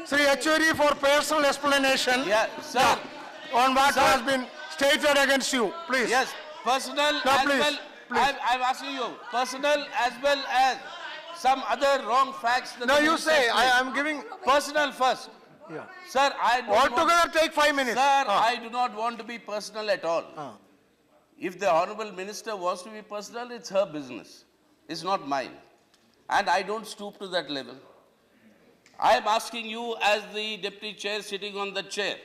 Sri Yechury for personal explanation. Yeah, sir. On what Sir. has been stated against you, please. Yes, personal No, as please, well. please. I'm asking you, personal as well as some other wrong facts. That No, the you minister say, I explained. am giving, Personal first. yeah. Sir, I don't want, Altogether take 5 minutes. sir, Ah. I do not want to be personal at all. Ah. If the Honorable Minister wants to be personal, it's her business. It's not mine. And I don't stoop to that level. I am asking you as the Deputy Chair sitting on the chair.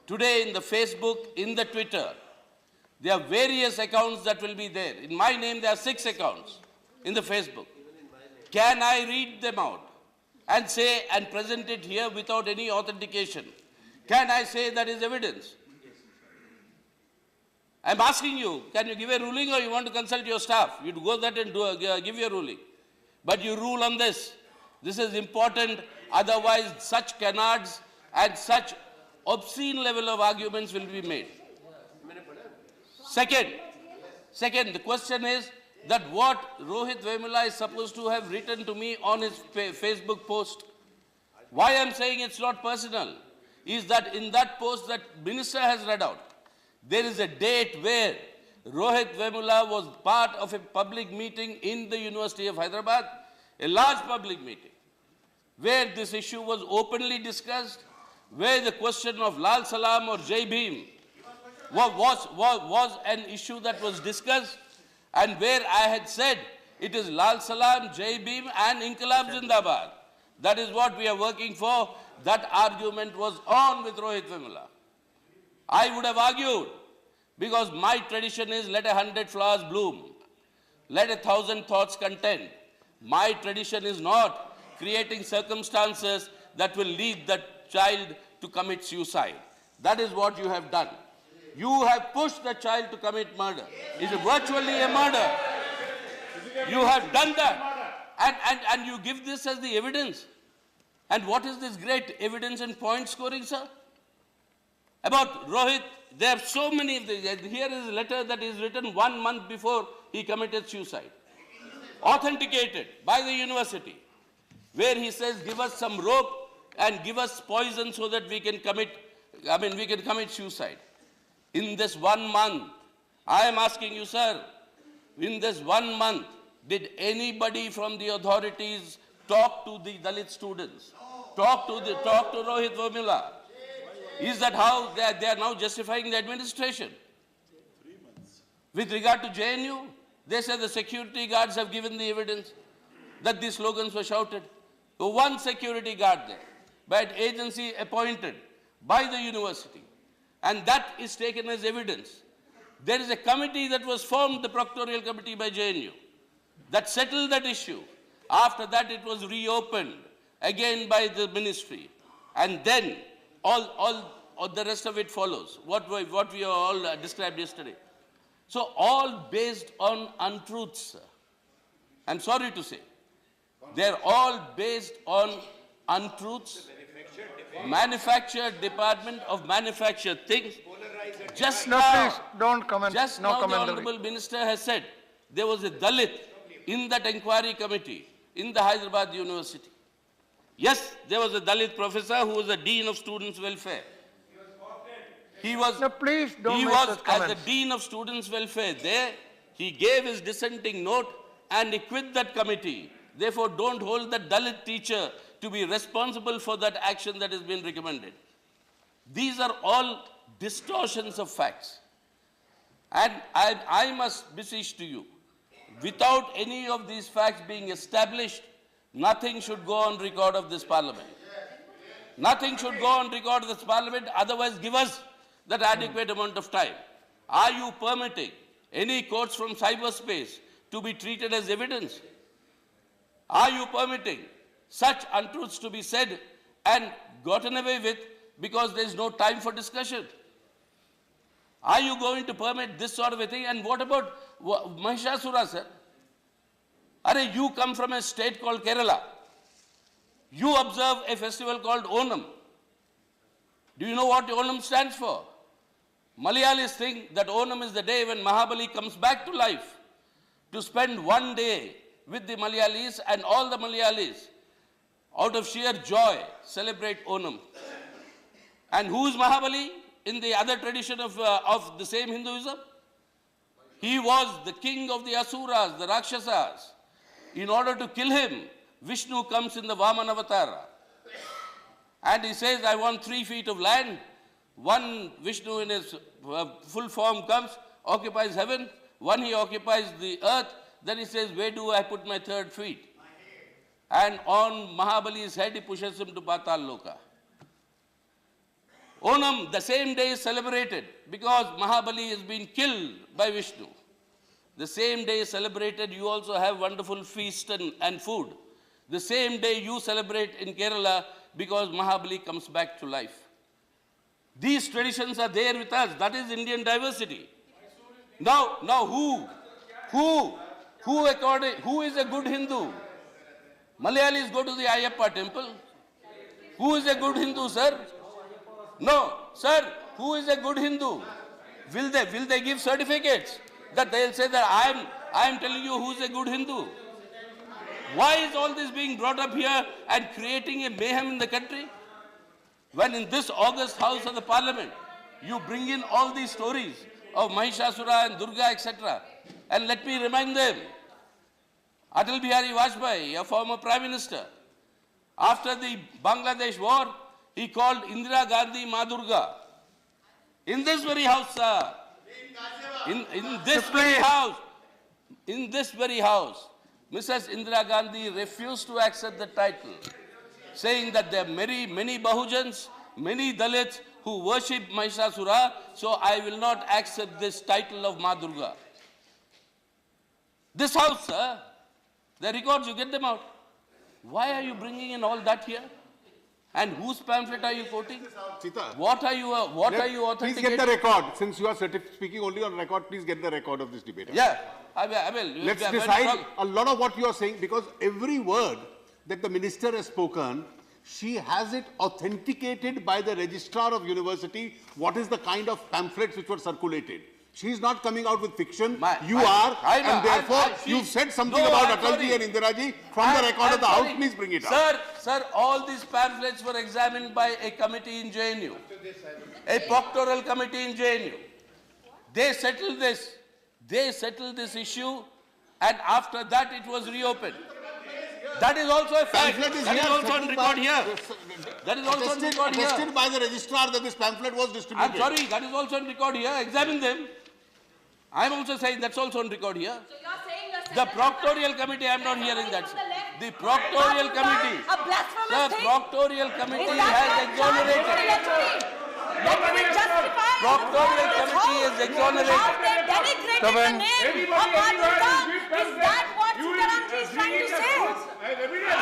Today in the Facebook, in the Twitter, there are various accounts that will be there. In my name, there are 6 accounts in the Facebook. Can I read them out and say and present it here without any authentication? Can I say that is evidence? I'm asking you, can you give a ruling or you want to consult your staff? You go that and give your ruling. But you rule on this. This is important. Otherwise, such canards and such obscene level of arguments will be made. Second, the question is that what Rohit Vemula is supposed to have written to me on his Facebook post. Why I'm saying it's not personal is that in that post that minister has read out, there is a date where Rohit Vemula was part of a public meeting in the University of Hyderabad, a large public meeting, where this issue was openly discussed, where the question of Lal Salam or Jai Bhim was an issue that was discussed, and where I had said it is Lal Salam, Jai Bhim and Inqilab Zindabad. That is what we are working for. That argument was on with Rohit Vemula. I would have argued, because my tradition is let 100 flowers bloom, let 1,000 thoughts contend. My tradition is not creating circumstances that will lead that child to commit suicide. That is what you have done. You have pushed the child to commit murder. It is virtually a murder. You have done that. And you give this as the evidence. And what is this great evidence and point scoring, sir? About Rohit, there are so many of these. Here is a letter that is written 1 month before he committed suicide. Authenticated by the university, where he says, give us some rope and give us poison so that we can commit suicide. In this 1 month, I am asking you, sir, in this 1 month, did anybody from the authorities talk to the Dalit students? Talk to Rohit Vemula? Is that how they are now justifying the administration? 3 months. With regard to JNU, they say the security guards have given the evidence that these slogans were shouted. So one security guard there, by an agency appointed by the university, and that is taken as evidence. There is a committee that was formed, the proctorial committee by JNU, that settled that issue. After that, it was reopened again by the ministry. And then all the rest of it follows, what we all described yesterday. So all based on untruths, sir. I'm sorry to say. They're all based on untruths. Manufactured Department of Manufactured Things. Just No, now, please, don't comment. just No now the commentary. Honorable Minister has said there was a Dalit in that inquiry committee in the Hyderabad University. Yes, there was a Dalit professor who was the Dean of Students' Welfare. He was, No, please don't he make was such as comments. the Dean of Students' Welfare there. He gave his dissenting note and he quit that committee. Therefore, don't hold that Dalit teacher to be responsible for that action that has been recommended. These are all distortions of facts. And I must beseech to you, without any of these facts being established, nothing should go on record of this parliament. Nothing should go on record of this parliament, otherwise give us that adequate amount of time. Are you permitting any quotes from cyberspace to be treated as evidence? Are you permitting such untruths to be said and gotten away with because there is no time for discussion? Are you going to permit this sort of a thing? And what about Mahishasura, sir? You come from a state called Kerala. You observe a festival called Onam. Do you know what Onam stands for? Malayalis think that Onam is the day when Mahabali comes back to life to spend 1 day with the Malayalis, and all the Malayalis out of sheer joy, celebrate Onam. And who is Mahabali in the other tradition of the same Hinduism? He was the king of the Asuras, the Rakshasas. In order to kill him, Vishnu comes in the Vaman Avatara. And he says, I want 3 feet of land. One Vishnu in his full form comes, occupies heaven. One he occupies the earth. Then he says, where do I put my 3rd feet? And on Mahabali's head, he pushes him to Patal Loka. Onam, the same day is celebrated because Mahabali has been killed by Vishnu. The same day is celebrated, you also have wonderful feast and food. The same day you celebrate in Kerala because Mahabali comes back to life. These traditions are there with us. That is Indian diversity. Now who is a good Hindu? Malayalis go to the Ayyappa temple. Who is a good Hindu, sir? No, sir, who is a good Hindu? Will they give certificates that they'll say that I am telling you who's a good Hindu? Why is all this being brought up here and creating a mayhem in the country? When in this august house of the parliament, you bring in all these stories of Mahishasura and Durga, etc. And let me remind them, Atal Bihari Vajpayee, a former prime minister, after the Bangladesh war, he called Indira Gandhi Ma Durga. In this very house, sir. In this very house, Mrs. Indira Gandhi refused to accept the title, saying that there are many Bahujans, many Dalits who worship Mahishasura, so I will not accept this title of Ma Durga. This house, sir, the records, you get them out. Why are you bringing in all that here? And whose pamphlet are you quoting? Sita, What are you authenticating? please get the record. Since you are speaking only on record, please get the record of this debate. Yeah, I will. Let's decide a lot of what you are saying, because every word that the minister has spoken, she has it authenticated by the registrar of university, what is the kind of pamphlets which were circulated. She is not coming out with fiction. You are, and therefore you've said something about Atalji and Indiraji from the record of the House. Please bring it up. Sir, all these pamphlets were examined by a committee in JNU, a proctoral committee in JNU. They settled this. They settled this issue, and after that it was reopened. That is also a fact. That is also on record here. That is also on record here. Attested by the registrar that this pamphlet was distributed. I'm sorry, that is also on record here. Examine them. I'm also saying that's also on record here. So you're saying the proctorial committee, I'm not hearing that. The proctorial committee. The proctorial committee has exonerated. Proctorial committee is exonerated. Have they denigrated the name of Madhurga? Is that what Sitaram is trying to say?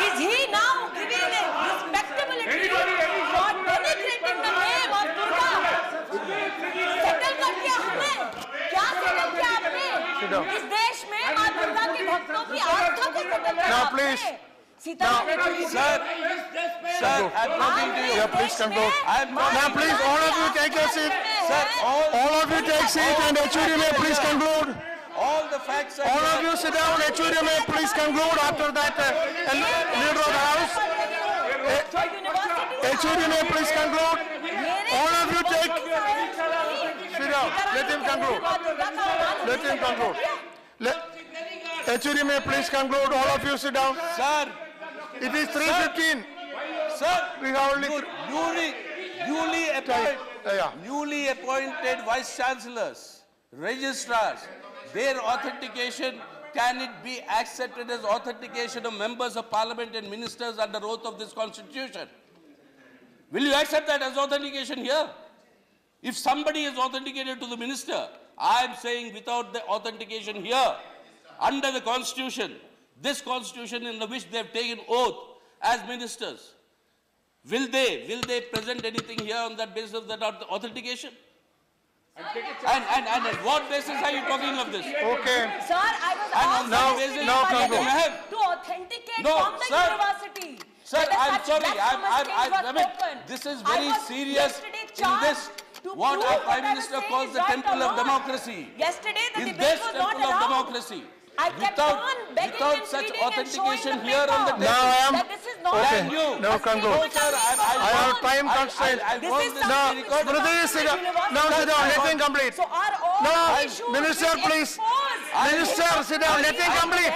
Is he now giving a respectability for denigrating the name of Durga? Settle कर दिया हमने? क्या settle किया आपने? इस देश में माँ दुर्गा के भक्तों की आस्था को settle किया Now, आपने? please. Sitaram Yechury Sir, I'm talking to you. Yeah, please conclude. Now, please, all of you take a seat. Sir, All of you take seat, and Yechury may please conclude. all the facts are All of here. you sit down. Yechury may please conclude after that. Leader of the House. Yechury may please conclude. All of you take. Sit down. Let him conclude. Let him conclude. Yechury may please conclude. All of you sit down. Sir, It is 3:15. sir, We have only. newly appointed vice chancellors, registrars, their authentication, can it be accepted as authentication of members of parliament and ministers under oath of this constitution? Will you accept that as authentication here? If somebody is authenticated to the minister, I am saying without the authentication here, under the constitution, this constitution in which they have taken oath as ministers, will they present anything here on that basis of that authentication? And on what basis are you talking of this? Okay. Sir, I was And on asked that Now- basis, now let conclude. them have. to authenticate No, from the sir. university. Sir, That I'm such sorry. blasphemous things were I mean, spoken. this is I very was serious yesterday in charged this, to what prove our Prime I was Minister saying calls is the right temple or of wrong. democracy. Yesterday the In debate this was not temple of allowed. democracy, I kept on begging without and such pleading and showing authentication the here on the paper table. Now I am- that this is not. Okay, Can you? now conclude. No, sir, I have time constraint. I This want is this to something be which is recorded. Please sit down. Now sit down. Let him complete. So are all No, issues Minister, which please. expose Minister, sit down. Let him complete.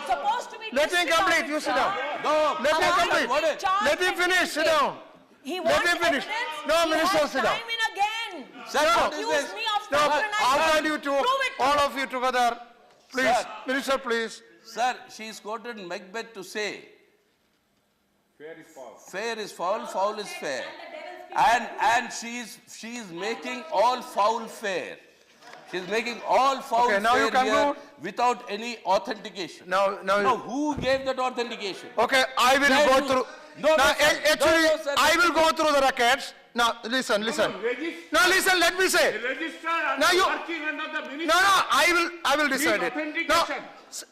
supposed to be Let him complete. You sit down. No, Let him sir, complete. what is- Let him finish. Sit down. He Let wants him finish. evidence. No, He Minister, has sit down. time in again. Sir, No, what is Accuse this? me of No, patronizing. I'll find you two, Prove it to all me. of you together. Please, Sir. Minister, please. Sir, she's quoted Macbeth to say, fair is foul, foul is fair. And she's making all foul fair. She's making all foul Okay, now you fair here conclude. without any authentication. Now, Now, who gave that authentication? okay, I will Where go you- through. No, Now, no, sir. actually, No, no, sir. I will go through the records. Now, listen. Now, listen, let me say. Registered Now and you- working under the No, ministry I will decide it. No, authentication.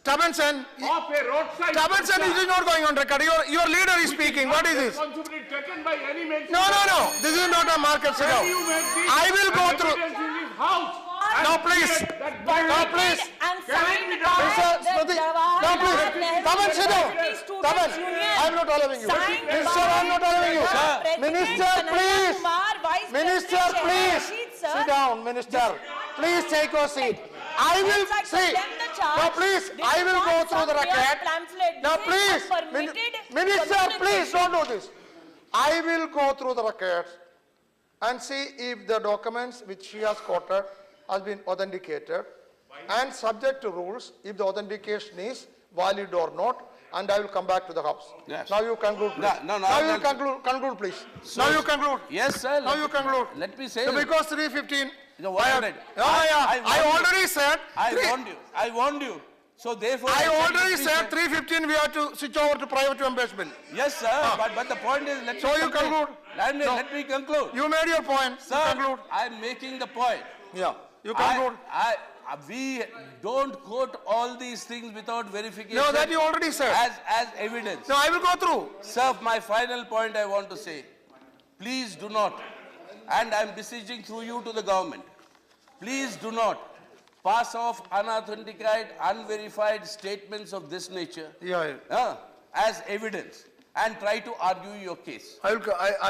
Tabanson, of a roadside. Tabanson, it is not going on record. Your leader is speaking. What is this? Responsibility taken by any man. No. This is not a market sit down. I will go through. Evidence in his house. Now, please. Now, please. And signed Mr. by the Smriti, now please, Jawaharlal Taban, sit down. Nehru Students' Taban, Union. I am not allowing you. Signed Minister, by I am not allowing you. the President Minister, Kanhaiya please. Kumar, Vice Minister, President please. Rashid, sir. Sit down, Minister. Please take your seat. I will Once I see. condemn the charge, Now, please, this I is will not go through the some mere record. pamphlet. Now, This is please, a permitted Minister, please communication. don't do this. I will go through the records and see if the documents which she has quoted has been authenticated and subject to rules if the authentication is valid or not, and I will come back to the house. Yes. Now you conclude, please. No, now you no. conclude, please. Now you conclude. Yes, sir. Now you conclude. Let me say. So because 3:15. No, what I did? I warned you. already said. I warned you. So therefore. I said already it is said 3:15 we have to switch over to private members bill. Yes, sir. But the point is, let So me you conclude? No. Let me conclude. You made your point. Sir, You conclude. I'm making the point. Yeah. You conclude. We don't quote all these things without verification. No, that you already said. As evidence. No, I will go through. Sir, my final point I want to say, please do not, and I'm beseeching through you to the government, please do not pass off unauthenticated, unverified statements of this nature as evidence and try to argue your case. I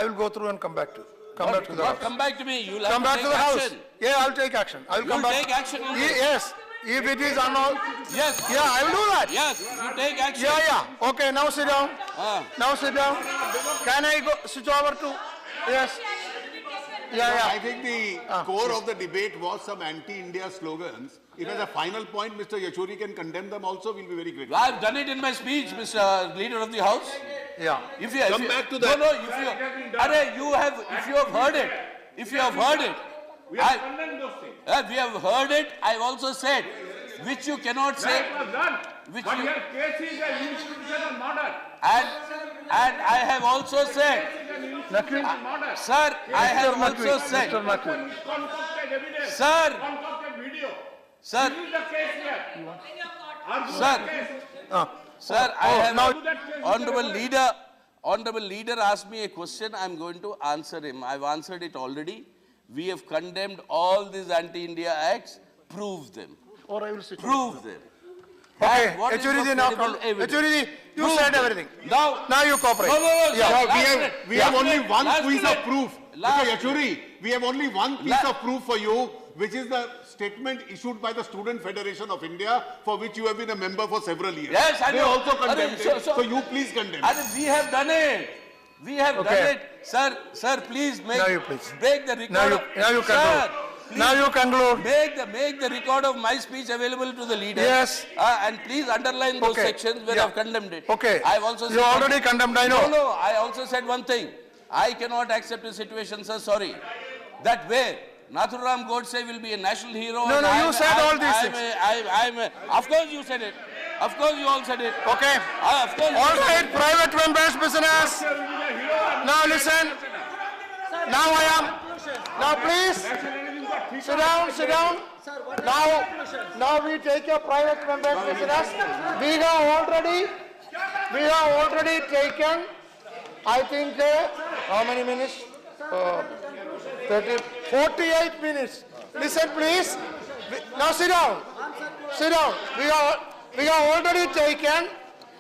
will go through and come back to the Not house. come back to me, you'll have Come back to to take the house. action. Yeah, I'll take action. I will come You'll back. take action in this. Yes. If it is unknown. Yes. Yeah, I will do that. Yes, you take action. Yeah. Okay, now sit down. Now sit down. Can I go switch over to? Yes. I think the core of the debate was some anti-India slogans. If as a final point, Mr. Yechury can condemn them also, we'll be very grateful. I've done it in my speech, Mr. Leader of the House. Yeah. If you Come back to that. No, if you have heard it, we have condemned those things. We have heard it. I've also said, which you cannot say. That was done. Which But you, your case is an institutional murder. and I have also said, Murder. sir, I have also said, Concocted evidence. Sir. Concocted video. sir, This is the case here. Argue Sir. the case. sir, I have now- Honorable leader asked me a question. I'm going to answer him. I've answered it already. We have condemned all these anti-India acts. Prove them. Or I will switch. Prove them. Okay, And what is Yechury your now. credible evidence? Yechury, you Prove said them. everything. Now you cooperate. No, Yeah. sir, We have only one last piece minute. of proof. Last Mr. Yechury, we have only one piece La- of proof for you, which is the statement issued by the Student Federation of India, for which you have been a member for several years. Yes, I They know. also condemned it. So- So you please condemn. And we have done it. We have done Okay. it. Sir, please make Now you please. break the record. Now you Sir, conclude. please Now you conclude. make the record of my speech available to the leader. Yes. And please underline those Okay. sections where Yeah. I've condemned it. Okay. I've also You said already condemned, I know. No, I also said one thing. I cannot accept a situation, sir, sorry. That where Nathuram Godse will be a national hero. No, and no, you I'm- said all I'm- these I'm things. Of course you said it. Of course you all said it. Okay. Of course. All right, private members business. Now listen. Now please. Sit down. Now we take your private members business. We have already taken, I think, how many minutes? 48 minutes. Listen, please. Now sit down. We have already taken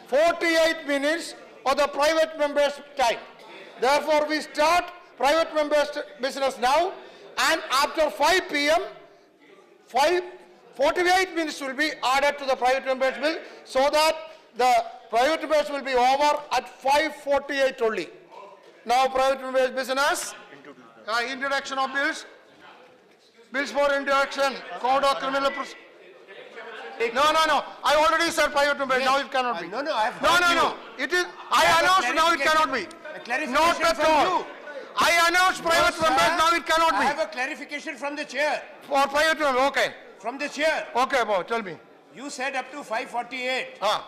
48 minutes for the private members' time. Therefore, we start private members' business now, and after 5 p.m., 48 minutes will be added to the private members' bill, so that the private members will be over at 5:48 only. Now, private members' business, introduction of bills. Bills for introduction, Code of Criminal Procedure. No. I already said private members. Now it cannot be. No, I have No. heard you. It is. I announced. Now it cannot be. A clarification Not at from all. you. I announced private Sir, members. Now it cannot I be. have a clarification from the chair. For private members, okay. From the chair. Okay, Bob, tell me. You said up to 5:48, Ah.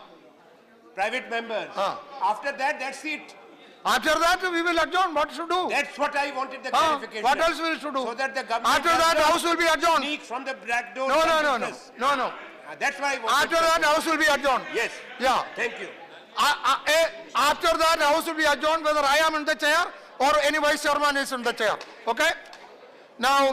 private members. After that, that's it. After that, we will adjourn. What should do? That's what I wanted the clarification. What else will should do? So that the government After that, does not House will be adjourned. sneak from the back door. No. business. No. That's why I wanted After that, House will be adjourned. Yes. Yeah. Thank you. After that, House will be adjourned whether I am in the chair or any vice chairman is in the chair. Okay? Now.